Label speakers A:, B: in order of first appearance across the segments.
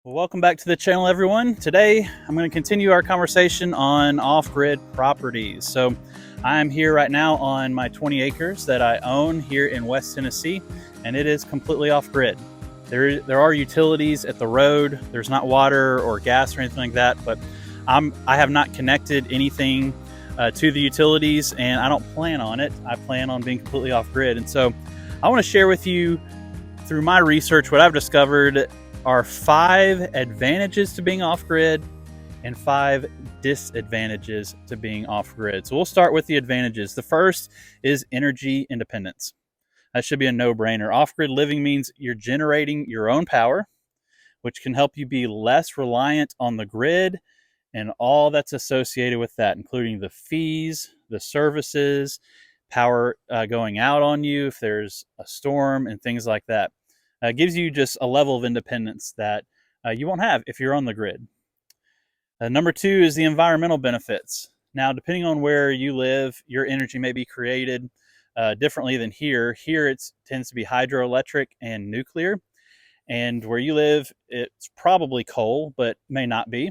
A: Well, welcome back to the channel, everyone. Today, I'm going to continue our conversation on off-grid properties. So I'm here right now on my 20 acres that I own here in West Tennessee, and it is completely off-grid. There are utilities at the road. There's not water or gas or anything like that, but I have not connected anything to the utilities, and I don't plan on it. I plan on being completely off-grid. And so I want to share with you through my research what I've discovered are 5 advantages to being off-grid and 5 disadvantages to being off-grid. So we'll start with the advantages. The first is energy independence. That should be a no-brainer. Off-grid living means you're generating your own power, which can help you be less reliant on the grid and all that's associated with that, including the fees, the services, power going out on you if there's a storm and things like that. Gives you just a level of independence that you won't have if you're on the grid. Number 2 is the environmental benefits. Now, depending on where you live, your energy may be created differently than here. Here, it tends to be hydroelectric and nuclear. And where you live, it's probably coal, but may not be.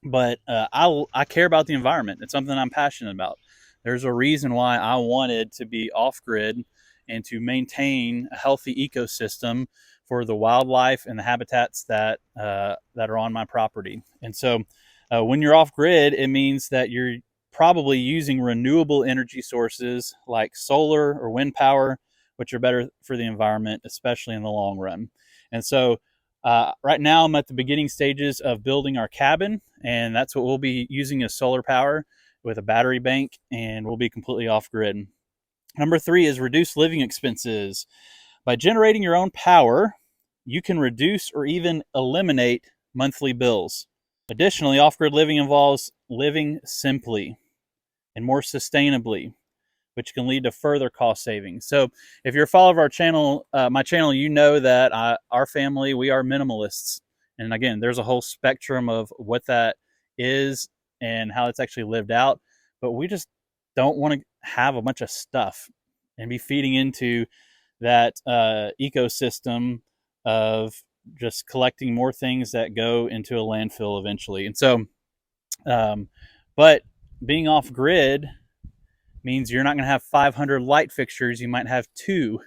A: But I care about the environment. It's something I'm passionate about. There's a reason why I wanted to be off-grid and to maintain a healthy ecosystem for the wildlife and the habitats that are on my property. And so when you're off-grid, it means that you're probably using renewable energy sources like solar or wind power, which are better for the environment, especially in the long run. And so right now I'm at the beginning stages of building our cabin, and that's what we'll be using as solar power with a battery bank, and we'll be completely off-grid. Number 3 is reduce living expenses. By generating your own power, you can reduce or even eliminate monthly bills. Additionally, off-grid living involves living simply and more sustainably, which can lead to further cost savings. So if you're a follower of our channel, my channel, you know that our family, we are minimalists. And again, there's a whole spectrum of what that is and how it's actually lived out. But we just don't want to have a bunch of stuff and be feeding into that ecosystem of just collecting more things that go into a landfill eventually. And so, but being off grid means you're not going to have 500 light fixtures. You might have 2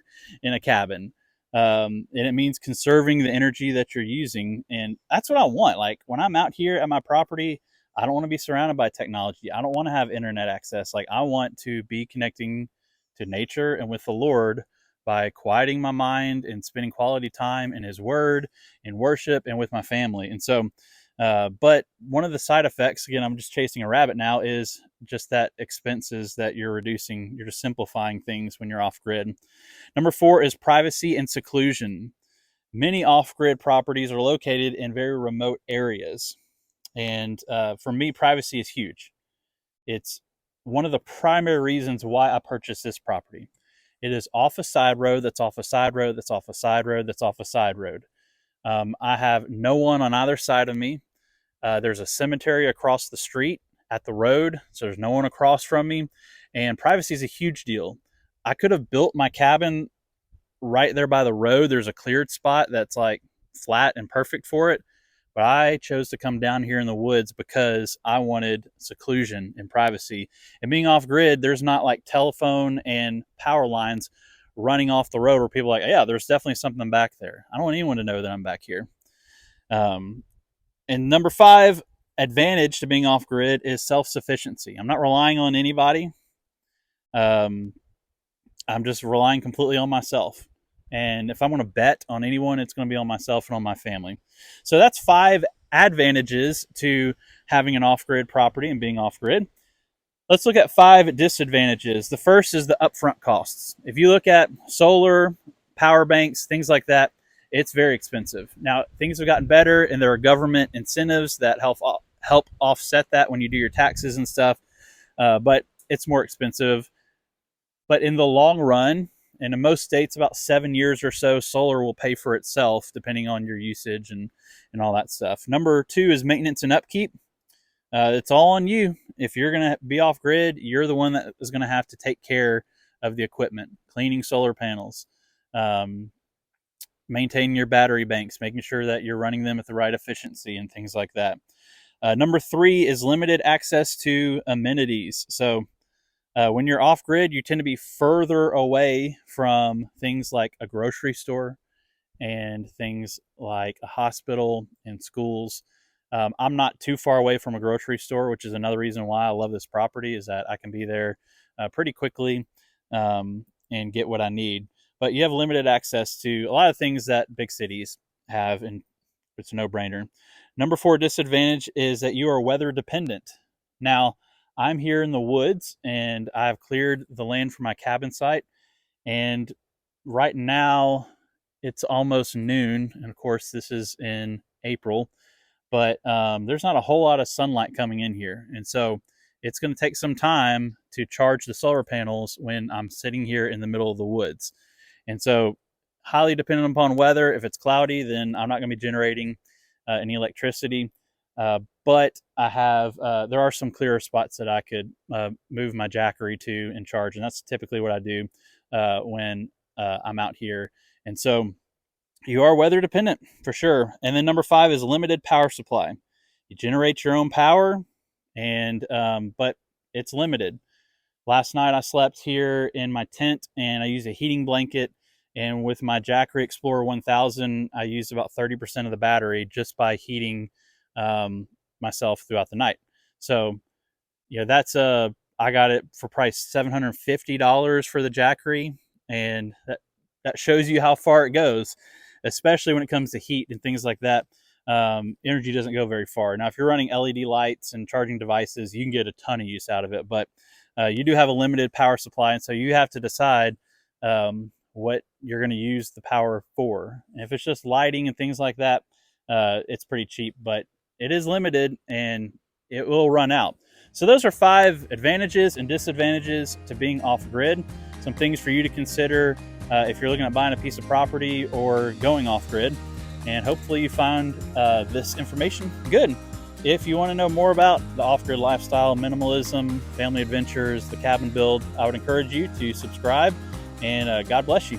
A: in a cabin. And it means conserving the energy that you're using. And that's what I want. Like when I'm out here at my property, I don't want to be surrounded by technology. I don't want to have internet access. Like I want to be connecting to nature and with the Lord by quieting my mind and spending quality time in His Word, in worship, and with my family. And so, but one of the side effects, again, I'm just chasing a rabbit now, is just that expenses that you're reducing. You're just simplifying things when you're off grid. Number 4 is privacy and seclusion. Many off-grid properties are located in very remote areas. And for me, privacy is huge. It's one of the primary reasons why I purchased this property. It is off a side road that's off a side road that's off a side road that's off a side road. I have no one on either side of me. There's a cemetery across the street at the road, so there's no one across from me. And privacy is a huge deal. I could have built my cabin right there by the road. There's a cleared spot that's like flat and perfect for it. But I chose to come down here in the woods because I wanted seclusion and privacy. And being off grid, there's not like telephone and power lines running off the road where people are like, yeah, there's definitely something back there. I don't want anyone to know that I'm back here. And number 5 advantage to being off grid is self-sufficiency. I'm not relying on anybody. I'm just relying completely on myself. And if I'm going to bet on anyone, it's going to be on myself and on my family. So that's 5 advantages to having an off-grid property and being off-grid. Let's look at 5 disadvantages. The first is the upfront costs. If you look at solar, power banks, things like that, it's very expensive. Now, things have gotten better, and there are government incentives that help offset that when you do your taxes and stuff. But it's more expensive. But in the long run, and in most states, about 7 years or so, solar will pay for itself, depending on your usage and all that stuff. Number 2 is maintenance and upkeep. It's all on you. If you're going to be off grid, you're the one that is going to have to take care of the equipment, cleaning solar panels, maintaining your battery banks, making sure that you're running them at the right efficiency and things like that. Number 3 is limited access to amenities. So when you're off grid, you tend to be further away from things like a grocery store and things like a hospital and schools. I'm not too far away from a grocery store, which is another reason why I love this property, is that I can be there pretty quickly and get what I need. But you have limited access to a lot of things that big cities have, and it's a no-brainer. Number 4 disadvantage is that you are weather dependent. Now, I'm here in the woods and I've cleared the land for my cabin site, and right now it's almost noon, and of course this is in April, but there's not a whole lot of sunlight coming in here, and so it's going to take some time to charge the solar panels when I'm sitting here in the middle of the woods. And so highly dependent upon weather. If it's cloudy, then I'm not going to be generating any electricity, but I have there are some clearer spots that I could move my Jackery to and charge, and that's typically what I do when I'm out here. And so you are weather dependent for sure. And then number 5 is limited power supply. You generate your own power, and but it's limited. Last night I slept here in my tent and I used a heating blanket, and with my Jackery Explorer 1000 I used about 30% of the battery just by heating myself throughout the night. So that's I got it for price $750 for the Jackery, and that shows you how far it goes, especially when it comes to heat and things like that. Energy doesn't go very far. Now, if you're running LED lights and charging devices, you can get a ton of use out of it, but you do have a limited power supply, and so you have to decide what you're going to use the power for. And if it's just lighting and things like that, it's pretty cheap, but it is limited and it will run out. So those are 5 advantages and disadvantages to being off grid. Some things for you to consider if you're looking at buying a piece of property or going off grid. And hopefully you found this information good. If you want to know more about the off-grid lifestyle, minimalism, family adventures, the cabin build, I would encourage you to subscribe, and God bless you.